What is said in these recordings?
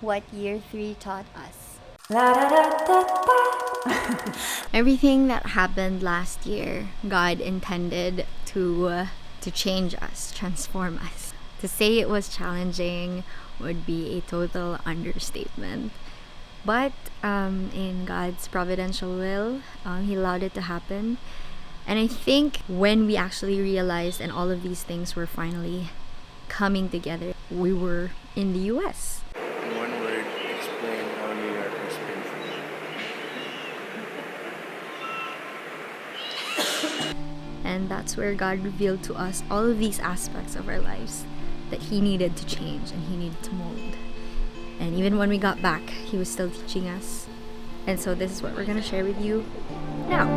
what year 3 taught us. Everything that happened last year, God intended to change us, transform us. To say it was challenging would be a total understatement. But in God's providential will, He allowed it to happen. And I think when we actually realized and all of these things were finally coming together, we were in the US. In one word, explain how New York has been for you. And that's where God revealed to us all of these aspects of our lives that He needed to change and He needed to mold. And even when we got back, He was still teaching us. And so this is what we're going to share with you now.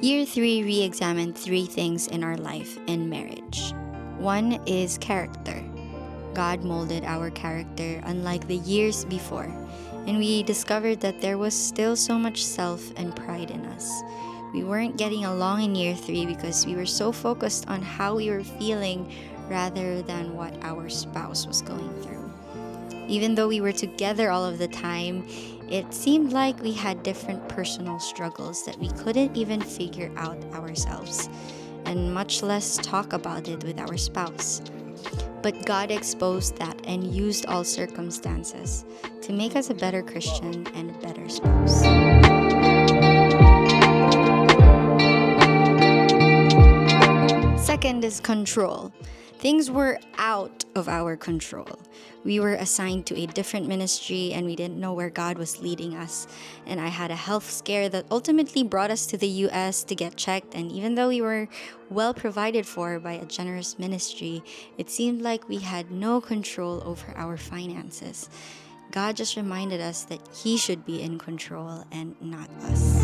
Year 3 re-examined 3 things in our life and marriage. 1 is character. God molded our character unlike the years before, and we discovered that there was still so much self and pride in us. We weren't getting along in year 3 because we were so focused on how we were feeling rather than what our spouse was going through. Even though we were together all of the time, it seemed like we had different personal struggles that we couldn't even figure out ourselves, and much less talk about it with our spouse. But God exposed that and used all circumstances to make us a better Christian and a better spouse. Second is control. Things were out of our control. We were assigned to a different ministry and we didn't know where God was leading us. And I had a health scare that ultimately brought us to the US to get checked. And even though we were well provided for by a generous ministry, it seemed like we had no control over our finances. God just reminded us that He should be in control and not us.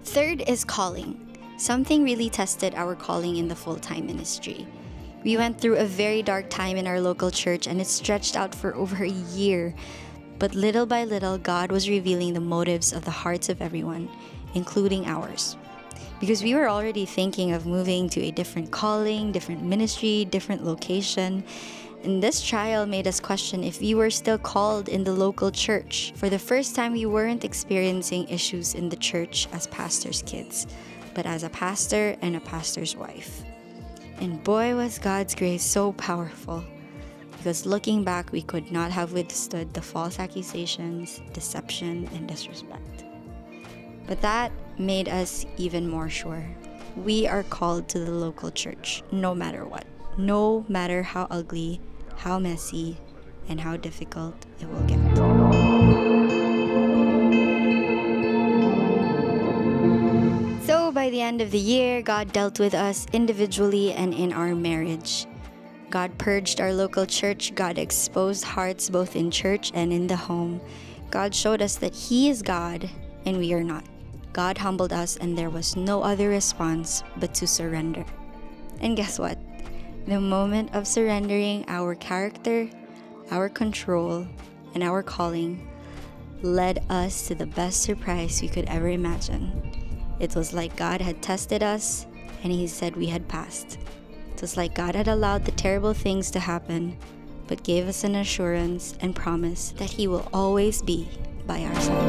Third is calling. Something really tested our calling in the full-time ministry. We went through a very dark time in our local church and it stretched out for over a year. But little by little, God was revealing the motives of the hearts of everyone, including ours. Because we were already thinking of moving to a different calling, different ministry, different location. And this trial made us question if we were still called in the local church. For the first time, we weren't experiencing issues in the church as pastors' kids, but as a pastor and a pastor's wife. And boy, was God's grace so powerful. Because looking back, we could not have withstood the false accusations, deception, and disrespect. But that made us even more sure. We are called to the local church, no matter what. No matter how ugly, how messy, and how difficult it will get. So by the end of the year, God dealt with us individually and in our marriage. God purged our local church. God exposed hearts both in church and in the home. God showed us that He is God and we are not. God humbled us and there was no other response but to surrender. And guess what? The moment of surrendering our character, our control, and our calling led us to the best surprise we could ever imagine. It was like God had tested us and He said we had passed. It was like God had allowed the terrible things to happen, but gave us an assurance and promise that He will always be by our side.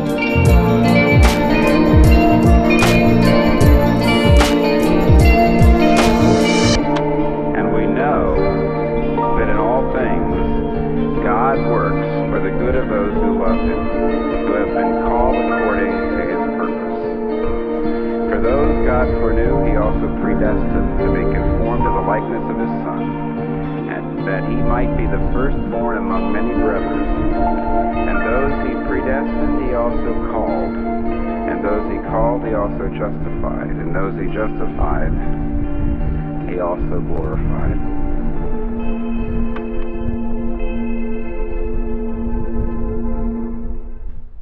God works for the good of those who love Him, who have been called according to His purpose. For those God foreknew, He also predestined to be conformed to the likeness of His Son, and that He might be the firstborn among many brethren. And those He predestined, He also called. And those He called, He also justified. And those He justified, He also glorified.